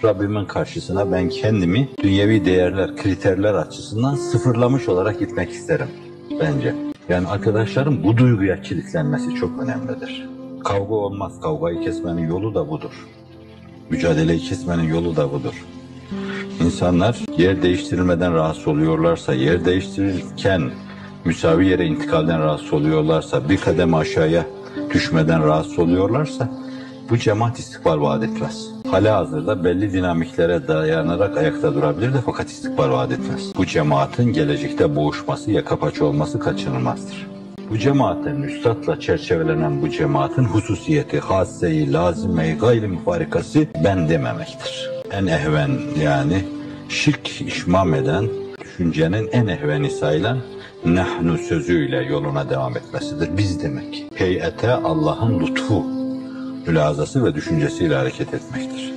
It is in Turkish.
Rabbimin karşısına ben kendimi dünyevi değerler, kriterler açısından sıfırlamış olarak gitmek isterim bence. Yani arkadaşlarım bu duyguya kilitlenmesi çok önemlidir. Kavga olmaz, kavgayı kesmenin yolu da budur. Mücadeleyi kesmenin yolu da budur. İnsanlar yer değiştirilmeden rahatsız oluyorlarsa, yer değiştirirken müsavi yere intikalden rahatsız oluyorlarsa, bir kadem aşağıya düşmeden rahatsız oluyorlarsa bu cemaat istikbal vaat etmez. Halihazırda belli dinamiklere dayanarak ayakta durabilir de fakat istikbal vaat etmez. Bu cemaatin gelecekte boğuşması, yaka paça olması kaçınılmazdır. Bu cemaatin, üstadla çerçevelenen bu cemaatin hususiyeti, hasseyi, lazime-i gayri müfarikası ben dememektir. En ehven yani şirk işmam eden, düşüncenin en ehveni sayılan nahnu sözüyle yoluna devam etmesidir. Biz demek. Heyete Allah'ın lütfu, mülazası ve düşüncesiyle hareket etmektir.